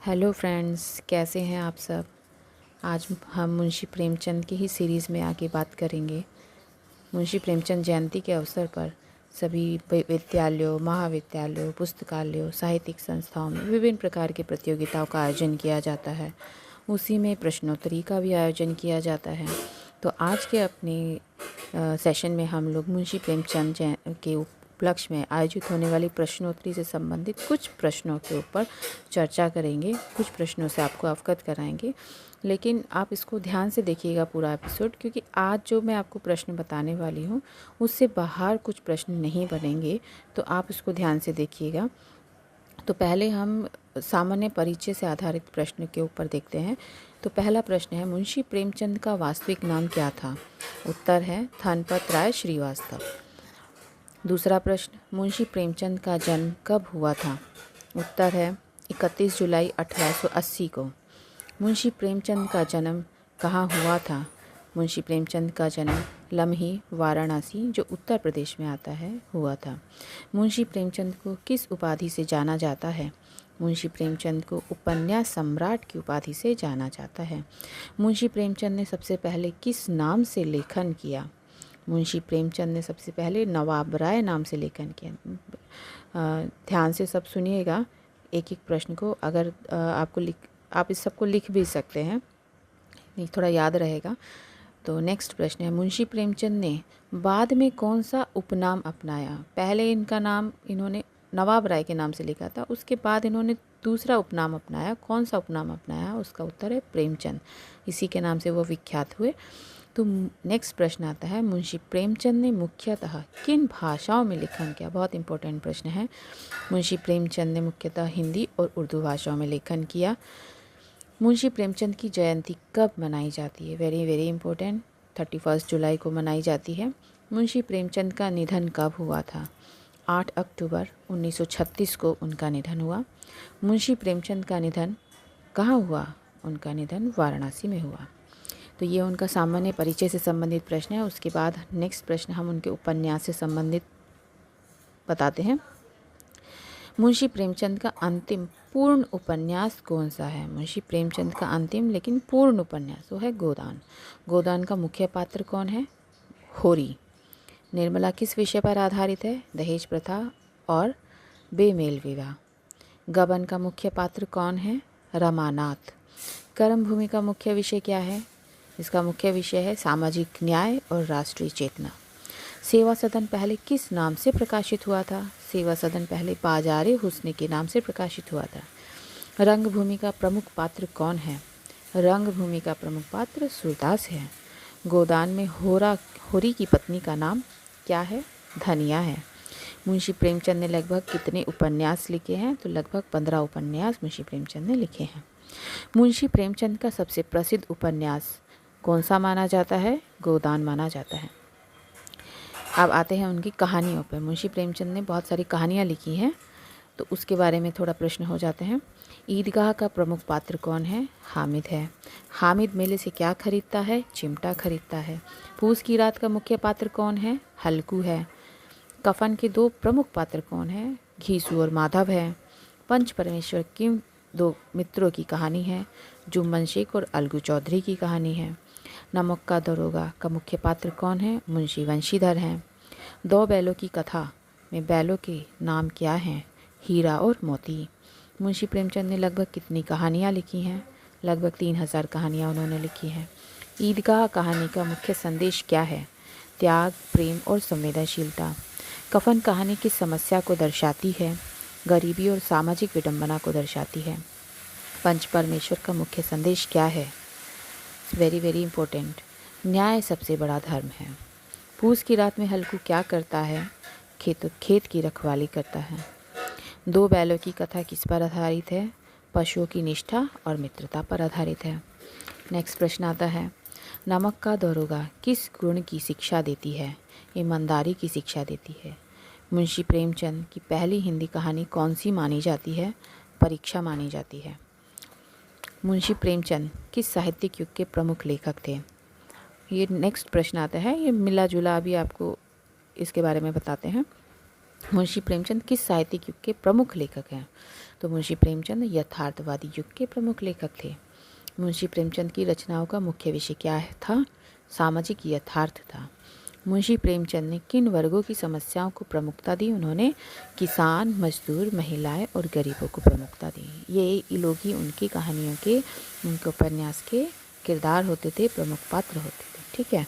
Hello friends, कैसे हैं आप सब। आज हम मुंशी प्रेमचंद की ही सीरीज़ में आगे बात करेंगे। मुंशी प्रेमचंद जयंती के अवसर पर सभी विद्यालयों, महाविद्यालयों, पुस्तकालयों, साहित्यिक संस्थाओं में विभिन्न प्रकार की प्रतियोगिताओं का आयोजन किया जाता है। उसी में प्रश्नोत्तरी का भी आयोजन किया जाता है। तो आज के अपने सेशन में हम लोग मुंशी प्रेमचंद के उपलक्ष्य में आयोजित होने वाली प्रश्नोत्तरी से संबंधित कुछ प्रश्नों के ऊपर चर्चा करेंगे। कुछ प्रश्नों से आपको अवगत कराएंगे, लेकिन आप इसको ध्यान से देखिएगा पूरा एपिसोड, क्योंकि आज जो मैं आपको प्रश्न बताने वाली हूँ उससे बाहर कुछ प्रश्न नहीं बनेंगे, तो आप इसको ध्यान से देखिएगा। तो पहले हम सामान्य परिचय से आधारित प्रश्न के ऊपर देखते हैं। तो पहला प्रश्न है, मुंशी प्रेमचंद का वास्तविक नाम क्या था। उत्तर है धनपत राय श्रीवास्तव। दूसरा प्रश्न, मुंशी प्रेमचंद का जन्म कब हुआ था। उत्तर है 31 जुलाई 1880 को। मुंशी प्रेमचंद का जन्म कहाँ हुआ था। मुंशी प्रेमचंद का जन्म लम्ही, वाराणसी, जो उत्तर प्रदेश में आता है, हुआ था। मुंशी प्रेमचंद को किस उपाधि से जाना जाता है। मुंशी प्रेमचंद को उपन्यास सम्राट की उपाधि से जाना जाता है। मुंशी प्रेमचंद ने सबसे पहले किस नाम से लेखन किया। मुंशी प्रेमचंद ने सबसे पहले नवाब राय नाम से लेखन किया। ध्यान से सब सुनिएगा एक एक प्रश्न को। अगर आप इस सबको लिख भी सकते हैं, नहीं थोड़ा याद रहेगा। तो नेक्स्ट प्रश्न है, मुंशी प्रेमचंद ने बाद में कौन सा उपनाम अपनाया। पहले इनका नाम इन्होंने नवाब राय के नाम से लिखा था, उसके बाद इन्होंने दूसरा उपनाम अपनाया। कौन सा उपनाम अपनाया, उसका उत्तर है प्रेमचंद। इसी के नाम से वो विख्यात हुए। तो नेक्स्ट प्रश्न आता है, मुंशी प्रेमचंद ने मुख्यतः किन भाषाओं में लेखन किया। बहुत इंपॉर्टेंट प्रश्न है। मुंशी प्रेमचंद ने मुख्यतः हिंदी और उर्दू भाषाओं में लेखन किया। मुंशी प्रेमचंद की जयंती कब मनाई जाती है। वेरी वेरी इंपॉर्टेंट, 31 जुलाई को मनाई जाती है। मुंशी प्रेमचंद का निधन कब हुआ था। 8 अक्टूबर 1936 को उनका निधन हुआ। मुंशी प्रेमचंद का निधन कहाँ हुआ। उनका निधन वाराणसी में हुआ। तो ये उनका सामान्य परिचय से संबंधित प्रश्न है। उसके बाद नेक्स्ट प्रश्न हम उनके उपन्यास से संबंधित बताते हैं। मुंशी प्रेमचंद का अंतिम पूर्ण उपन्यास कौन सा है। मुंशी प्रेमचंद का अंतिम लेकिन पूर्ण उपन्यास वो है गोदान। गोदान का मुख्य पात्र कौन है। होरी। निर्मला किस विषय पर आधारित है। दहेज प्रथा और बेमेल विवाह। गबन का मुख्य पात्र कौन है। रमानाथ। कर्मभूमि का मुख्य विषय क्या है। इसका मुख्य विषय है सामाजिक न्याय और राष्ट्रीय चेतना। सेवा सदन पहले किस नाम से प्रकाशित हुआ था। सेवा सदन पहले बाजारे हुस्न के नाम से प्रकाशित हुआ था। रंगभूमि का प्रमुख पात्र कौन है। रंगभूमि का प्रमुख पात्र सूरदास है। गोदान में होरी की पत्नी का नाम क्या है। धनिया है। मुंशी प्रेमचंद ने लगभग कितने उपन्यास लिखे हैं। तो लगभग 15 उपन्यास मुंशी प्रेमचंद ने लिखे हैं। मुंशी प्रेमचंद का सबसे प्रसिद्ध उपन्यास कौन सा माना जाता है। गोदान माना जाता है। अब आते हैं उनकी कहानियों पर। मुंशी प्रेमचंद ने बहुत सारी कहानियाँ लिखी हैं, तो उसके बारे में थोड़ा प्रश्न हो जाते हैं। ईदगाह का प्रमुख पात्र कौन है। हामिद है। हामिद मेले से क्या खरीदता है। चिमटा खरीदता है। पूस की रात का मुख्य पात्र कौन है। हल्कू है। कफन के दो प्रमुख पात्र कौन है। घीसू और माधव है। पंच परमेश्वर की दो मित्रों की कहानी है। जुम्मन शेख और अलगू चौधरी की कहानी है। नमक का दरोगा का मुख्य पात्र कौन है। मुंशी वंशीधर हैं। दो बैलों की कथा में बैलों के नाम क्या हैं। हीरा और मोती। मुंशी प्रेमचंद ने लगभग कितनी कहानियाँ लिखी हैं। लगभग 3000 कहानियाँ उन्होंने लिखी हैं। ईदगाह कहानी का मुख्य संदेश क्या है। त्याग, प्रेम और संवेदनशीलता। कफन कहानी किस समस्या को दर्शाती है। गरीबी और सामाजिक विडंबना को दर्शाती है। पंच परमेश्वर का मुख्य संदेश क्या है। वेरी वेरी इंपॉर्टेंट, न्याय सबसे बड़ा धर्म है। पूस की रात में हल्कू क्या करता है। खेत की रखवाली करता है। दो बैलों की कथा किस पर आधारित है। पशुओं की निष्ठा और मित्रता पर आधारित है। नेक्स्ट प्रश्न आता है, नमक का दरोगा किस गुण की शिक्षा देती है। ईमानदारी की शिक्षा देती है। मुंशी प्रेमचंद की पहली हिंदी कहानी कौन सी मानी जाती है। परीक्षा मानी जाती है। मुंशी प्रेमचंद किस साहित्यिक युग के प्रमुख लेखक थे। ये नेक्स्ट प्रश्न आता है, ये मिला जुला अभी आपको इसके बारे में बताते हैं। मुंशी प्रेमचंद किस साहित्यिक युग के प्रमुख लेखक हैं? तो मुंशी प्रेमचंद यथार्थवादी युग के प्रमुख लेखक थे। मुंशी प्रेमचंद की रचनाओं का मुख्य विषय क्या था? सामाजिक यथार्थ था। मुंशी प्रेमचंद ने किन वर्गों की समस्याओं को प्रमुखता दी? उन्होंने किसान, मजदूर, महिलाएं और गरीबों को प्रमुखता दी। ये लोग ही उनकी कहानियों के, उनके उपन्यास के किरदार होते थे, प्रमुख पात्र होते थे। ठीक है।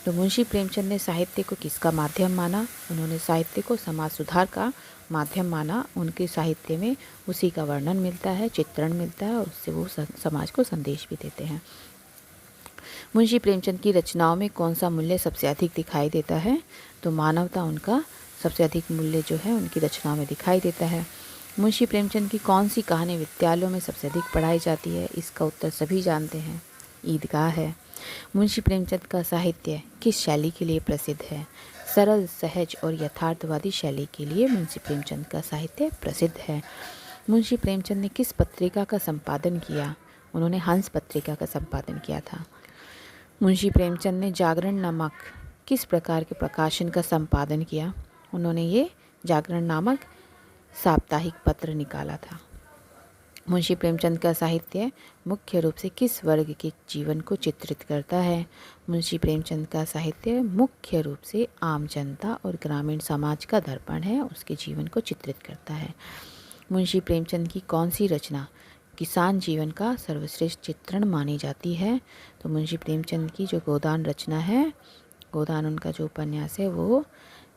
तो मुंशी प्रेमचंद ने साहित्य को किसका माध्यम माना? उन्होंने साहित्य को समाज सुधार का माध्यम माना। उनके साहित्य में उसी का वर्णन मिलता है, चित्रण मिलता है और उससे वो समाज को संदेश भी देते हैं। मुंशी प्रेमचंद की रचनाओं में कौन सा मूल्य सबसे अधिक दिखाई देता है? तो मानवता उनका सबसे अधिक मूल्य जो है उनकी रचनाओं में दिखाई देता है। मुंशी प्रेमचंद की कौन सी कहानी विद्यालयों में सबसे अधिक पढ़ाई जाती है? इसका उत्तर सभी जानते हैं, ईदगाह है। मुंशी प्रेमचंद का साहित्य किस शैली के लिए प्रसिद्ध है? सरल, सहज और यथार्थवादी शैली के लिए मुंशी प्रेमचंद का साहित्य प्रसिद्ध है। मुंशी प्रेमचंद ने किस पत्रिका का संपादन किया? उन्होंने हंस पत्रिका का संपादन किया था। मुंशी प्रेमचंद ने जागरण नामक किस प्रकार के प्रकाशन का संपादन किया? उन्होंने ये जागरण नामक साप्ताहिक पत्र निकाला था। मुंशी प्रेमचंद का साहित्य मुख्य रूप से किस वर्ग के जीवन को चित्रित करता है? मुंशी प्रेमचंद का साहित्य मुख्य रूप से आम जनता और ग्रामीण समाज का दर्पण है, उसके जीवन को चित्रित करता है। मुंशी प्रेमचंद की कौन सी रचना किसान जीवन का सर्वश्रेष्ठ चित्रण मानी जाती है? तो मुंशी प्रेमचंद की जो गोदान रचना है, गोदान उनका जो उपन्यास है, वो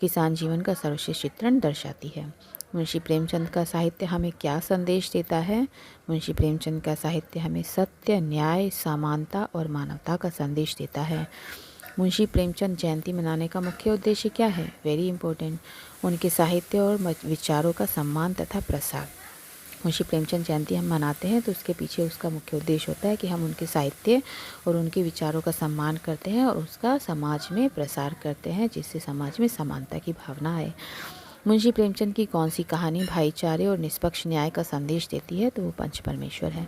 किसान जीवन का सर्वश्रेष्ठ चित्रण दर्शाती है। मुंशी प्रेमचंद का साहित्य हमें क्या संदेश देता है? मुंशी प्रेमचंद का साहित्य हमें सत्य, न्याय, समानता और मानवता का संदेश देता है। मुंशी प्रेमचंद जयंती मनाने का मुख्य उद्देश्य क्या है? वेरी इंपॉर्टेंट, उनके साहित्य और विचारों का सम्मान तथा प्रसार। मुंशी प्रेमचंद जयंती हम मनाते हैं तो उसके पीछे उसका मुख्य उद्देश्य होता है कि हम उनके साहित्य और उनके विचारों का सम्मान करते हैं और उसका समाज में प्रसार करते हैं, जिससे समाज में समानता की भावना आए। मुंशी प्रेमचंद की कौन सी कहानी भाईचारे और निष्पक्ष न्याय का संदेश देती है? तो वो पंच परमेश्वर है।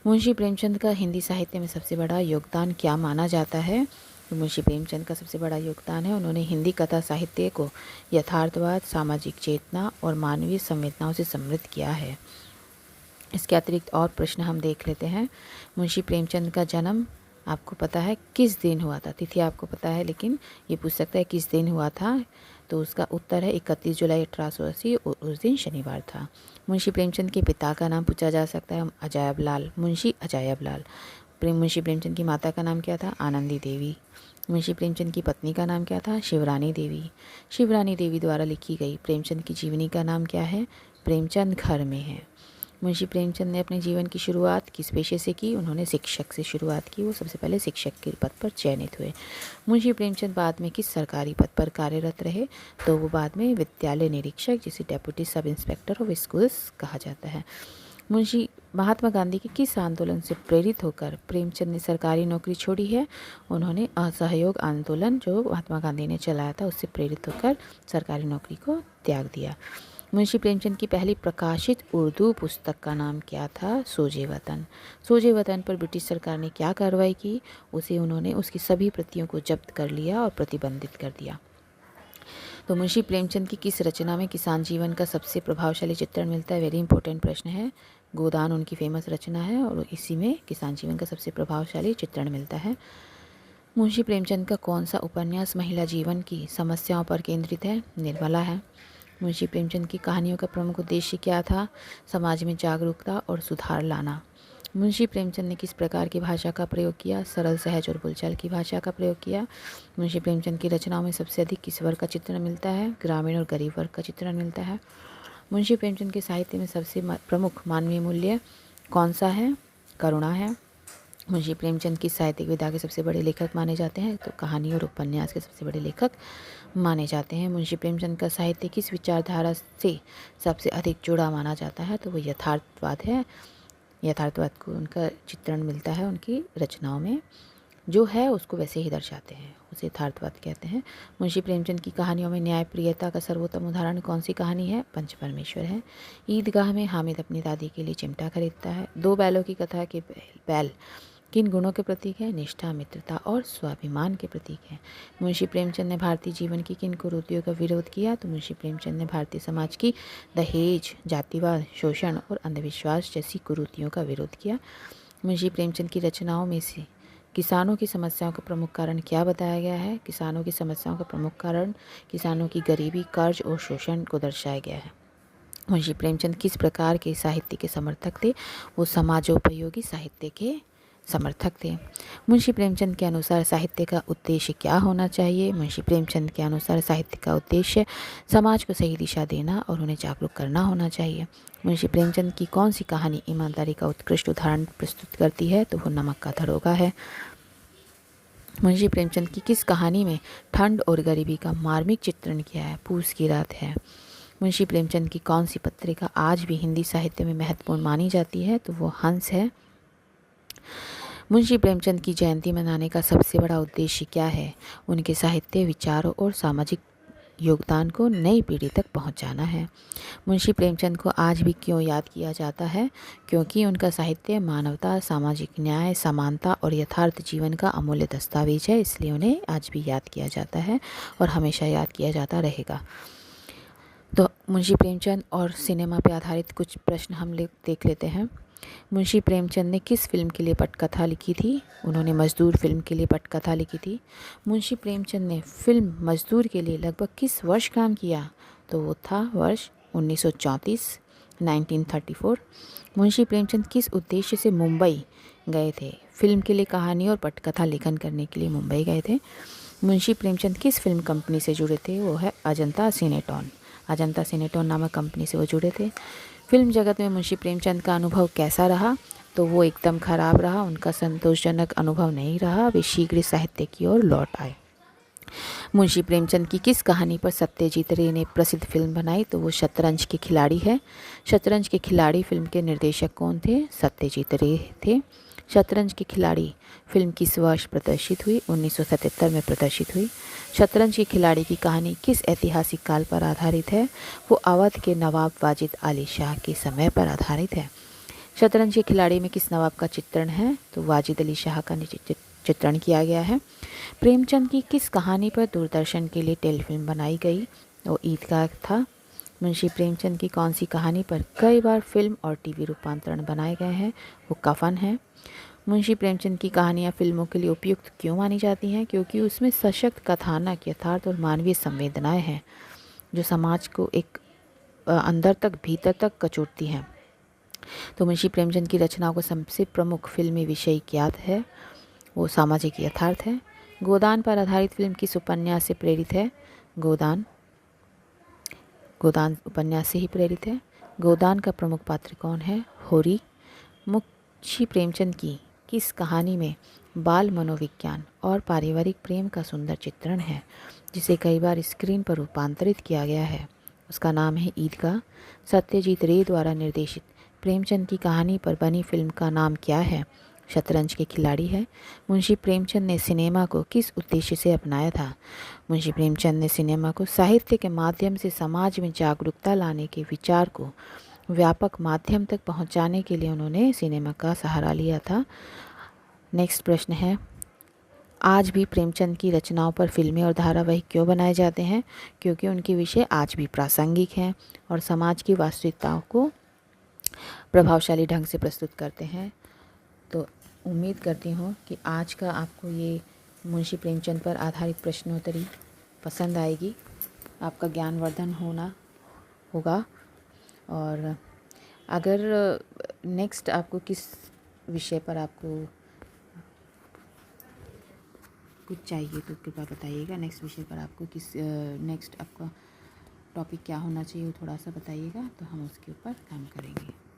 मुंशी प्रेमचंद का हिंदी साहित्य में सबसे बड़ा योगदान क्या माना जाता है? तो मुंशी प्रेमचंद का सबसे बड़ा योगदान है, उन्होंने हिंदी कथा साहित्य को यथार्थवाद, सामाजिक चेतना और मानवीय संवेदनाओं से समृद्ध किया है। इसके अतिरिक्त और प्रश्न हम देख लेते हैं। मुंशी प्रेमचंद का जन्म आपको पता है किस दिन हुआ था? तिथि आपको पता है, लेकिन ये पूछ सकता है किस दिन हुआ था, तो उसका उत्तर है 31 जुलाई 1880, उस दिन शनिवार था। मुंशी प्रेमचंद के पिता का नाम पूछा जा सकता है, अजायब लाल, मुंशी अजायब लाल। मुंशी प्रेमचंद की माता का नाम क्या था? आनंदी देवी। मुंशी प्रेमचंद की पत्नी का नाम क्या था? शिवरानी देवी। शिवरानी देवी द्वारा लिखी गई प्रेमचंद की जीवनी का नाम क्या है? प्रेमचंद घर में है। मुंशी प्रेमचंद ने अपने जीवन की शुरुआत किस पेशे से की? उन्होंने शिक्षक से शुरुआत की, वो सबसे पहले शिक्षक के पद पर चयनित हुए। मुंशी प्रेमचंद बाद में किस सरकारी पद पर कार्यरत रहे? तो वो बाद में विद्यालय निरीक्षक, जिसे deputy sub inspector of schools कहा जाता है। मुंशी महात्मा गांधी के किस आंदोलन से प्रेरित होकर प्रेमचंद ने सरकारी नौकरी छोड़ी है? उन्होंने असहयोग आंदोलन जो महात्मा गांधी ने चलाया था, उससे प्रेरित होकर सरकारी नौकरी को त्याग दिया। मुंशी प्रेमचंद की पहली प्रकाशित उर्दू पुस्तक का नाम क्या था? सोजे वतन। सोजे वतन पर ब्रिटिश सरकार ने क्या कार्रवाई की? उन्होंने उसकी सभी प्रतियों को जब्त कर लिया और प्रतिबंधित कर दिया। तो मुंशी प्रेमचंद की किस रचना में किसान जीवन का सबसे प्रभावशाली चित्रण मिलता है? वेरी इंपॉर्टेंट प्रश्न है। गोदान उनकी फेमस रचना है और इसी में किसान जीवन का सबसे प्रभावशाली चित्रण मिलता है। मुंशी प्रेमचंद का कौन सा उपन्यास महिला जीवन की समस्याओं पर केंद्रित है? निर्मला है। मुंशी प्रेमचंद की कहानियों का प्रमुख उद्देश्य क्या था? समाज में जागरूकता और सुधार लाना। मुंशी प्रेमचंद ने किस प्रकार की भाषा का प्रयोग किया? सरल, सहज और बोलचाल की भाषा का प्रयोग किया। मुंशी प्रेमचंद की रचनाओं में सबसे अधिक किस वर्ग का चित्रण मिलता है? ग्रामीण और गरीब वर्ग का चित्रण मिलता है। मुंशी प्रेमचंद के साहित्य में सबसे प्रमुख मानवीय मूल्य कौन सा है? करुणा है। मुंशी प्रेमचंद की साहित्यिक विधा के सबसे बड़े लेखक माने जाते हैं, तो कहानी और उपन्यास के सबसे बड़े लेखक माने जाते हैं। मुंशी प्रेमचंद का साहित्य किस विचारधारा से सबसे अधिक जुड़ा माना जाता है? तो वो यथार्थवाद है। यथार्थवाद को उनका चित्रण मिलता है उनकी रचनाओं में, जो है उसको वैसे ही दर्शाते हैं, उसे यथार्थवाद कहते हैं। मुंशी प्रेमचंद की कहानियों में न्यायप्रियता का सर्वोत्तम उदाहरण कौन सी कहानी है? पंच परमेश्वर है। ईदगाह में हामिद अपनी दादी के लिए चिमटा खरीदता है। दो बैलों की कथा के बैल किन गुणों के प्रतीक है? निष्ठा, मित्रता और स्वाभिमान के प्रतीक है। मुंशी प्रेमचंद ने भारतीय जीवन की किन कुरीतियों का विरोध किया? तो मुंशी प्रेमचंद ने भारतीय समाज की दहेज, जातिवाद, शोषण और अंधविश्वास जैसी कुरीतियों का विरोध किया। मुंशी प्रेमचंद की रचनाओं में से किसानों की समस्याओं का प्रमुख कारण क्या बताया गया है? किसानों की समस्याओं का प्रमुख कारण किसानों की गरीबी, कर्ज और शोषण को दर्शाया गया है। मुंशी प्रेमचंद किस प्रकार के साहित्य के समर्थक थे? वो समाजोपयोगी साहित्य के समर्थक थे। मुंशी प्रेमचंद के अनुसार साहित्य का उद्देश्य क्या होना चाहिए? मुंशी प्रेमचंद के अनुसार साहित्य का उद्देश्य समाज को सही दिशा देना और उन्हें जागरूक करना होना चाहिए। मुंशी प्रेमचंद की कौन सी कहानी ईमानदारी का उत्कृष्ट उदाहरण प्रस्तुत करती है? तो वो नमक का धरोगा है। मुंशी प्रेमचंद की किस कहानी में ठंड और गरीबी का मार्मिक चित्रण किया है? पूस की रात है। मुंशी प्रेमचंद की कौन सी पत्रिका आज भी हिंदी साहित्य में महत्वपूर्ण मानी जाती है? तो वो हंस है। मुंशी प्रेमचंद की जयंती मनाने का सबसे बड़ा उद्देश्य क्या है? उनके साहित्य, विचारों और सामाजिक योगदान को नई पीढ़ी तक पहुंचाना है। मुंशी प्रेमचंद को आज भी क्यों याद किया जाता है? क्योंकि उनका साहित्य मानवता, सामाजिक न्याय, समानता और यथार्थ जीवन का अमूल्य दस्तावेज है, इसलिए उन्हें आज भी याद किया जाता है और हमेशा याद किया जाता रहेगा। तो मुंशी प्रेमचंद और सिनेमा पर आधारित कुछ प्रश्न हम देख लेते हैं। मुंशी प्रेमचंद ने किस फिल्म के लिए पटकथा लिखी थी? उन्होंने मजदूर फिल्म के लिए पटकथा लिखी थी। मुंशी प्रेमचंद ने फिल्म मजदूर के लिए लगभग किस वर्ष काम किया? तो वो था वर्ष 1934, 1934। मुंशी प्रेमचंद किस उद्देश्य से मुंबई गए थे? फिल्म के लिए कहानी और पटकथा लेखन करने के लिए मुंबई गए थे। मुंशी प्रेमचंद किस फिल्म कंपनी से जुड़े थे? वो है अजंता सिनेटॉन। अजंता सिनेटॉन नामक कंपनी से वो जुड़े थे। फिल्म जगत में मुंशी प्रेमचंद का अनुभव कैसा रहा? तो वो एकदम खराब रहा, उनका संतोषजनक अनुभव नहीं रहा, वे शीघ्र साहित्य की ओर लौट आए। मुंशी प्रेमचंद की किस कहानी पर सत्यजीत रे ने प्रसिद्ध फिल्म बनाई? तो वो शतरंज के खिलाड़ी है। शतरंज के खिलाड़ी फिल्म के निर्देशक कौन थे? सत्यजीत रे थे। शतरंज के खिलाड़ी फिल्म किस वर्ष प्रदर्शित हुई? 1977 में प्रदर्शित हुई। शतरंज के खिलाड़ी की कहानी किस ऐतिहासिक काल पर आधारित है? वो अवध के नवाब वाजिद अली शाह के समय पर आधारित है। शतरंज के खिलाड़ी में किस नवाब का चित्रण है? तो वाजिद अली शाह का चित्रण किया गया है। प्रेमचंद की किस कहानी पर दूरदर्शन के लिए टेलीफिल्म बनाई गई? वो ईदगाह था। मुंशी प्रेमचंद की कौन सी कहानी पर कई बार फिल्म और टीवी रूपांतरण बनाए गए हैं? वो कफन है। मुंशी प्रेमचंद की कहानियाँ फिल्मों के लिए उपयुक्त क्यों मानी जाती हैं? क्योंकि उसमें सशक्त कथानक, यथार्थ और मानवीय संवेदनाएं हैं जो समाज को एक अंदर तक, भीतर तक कचोटती हैं। तो मुंशी प्रेमचंद की रचनाओं का सबसे प्रमुख फिल्मी विषय क्या है? वो सामाजिक यथार्थ है। गोदान पर आधारित फिल्म किस उपन्यास से प्रेरित है? गोदान उपन्यास से ही प्रेरित है। गोदान का प्रमुख पात्र कौन है? होरी। मुंशी प्रेमचंद की किस कहानी में बाल मनोविज्ञान और पारिवारिक प्रेम का सुंदर चित्रण है, जिसे कई बार स्क्रीन पर रूपांतरित किया गया है? उसका नाम है ईदगाह। सत्यजीत रे द्वारा निर्देशित प्रेमचंद की कहानी पर बनी फिल्म का नाम क्या है? शतरंज के खिलाड़ी है। मुंशी प्रेमचंद ने सिनेमा को किस उद्देश्य से अपनाया था? मुंशी प्रेमचंद ने सिनेमा को साहित्य के माध्यम से समाज में जागरूकता लाने के विचार को व्यापक माध्यम तक पहुंचाने के लिए उन्होंने सिनेमा का सहारा लिया था। नेक्स्ट प्रश्न है, आज भी प्रेमचंद की रचनाओं पर फिल्में और धारावाहिक क्यों बनाए जाते हैं? क्योंकि उनके विषय आज भी प्रासंगिक हैं और समाज की वास्तविकताओं को प्रभावशाली ढंग से प्रस्तुत करते हैं। तो उम्मीद करती हूँ कि आज का आपको ये मुंशी प्रेमचंद पर आधारित प्रश्नोत्तरी पसंद आएगी, आपका ज्ञानवर्धन होगा। और अगर नेक्स्ट आपको किस विषय पर आपको कुछ चाहिए तो कृपया बताइएगा। नेक्स्ट विषय पर आपको नेक्स्ट आपका टॉपिक क्या होना चाहिए वो थोड़ा सा बताइएगा, तो हम उसके ऊपर काम करेंगे।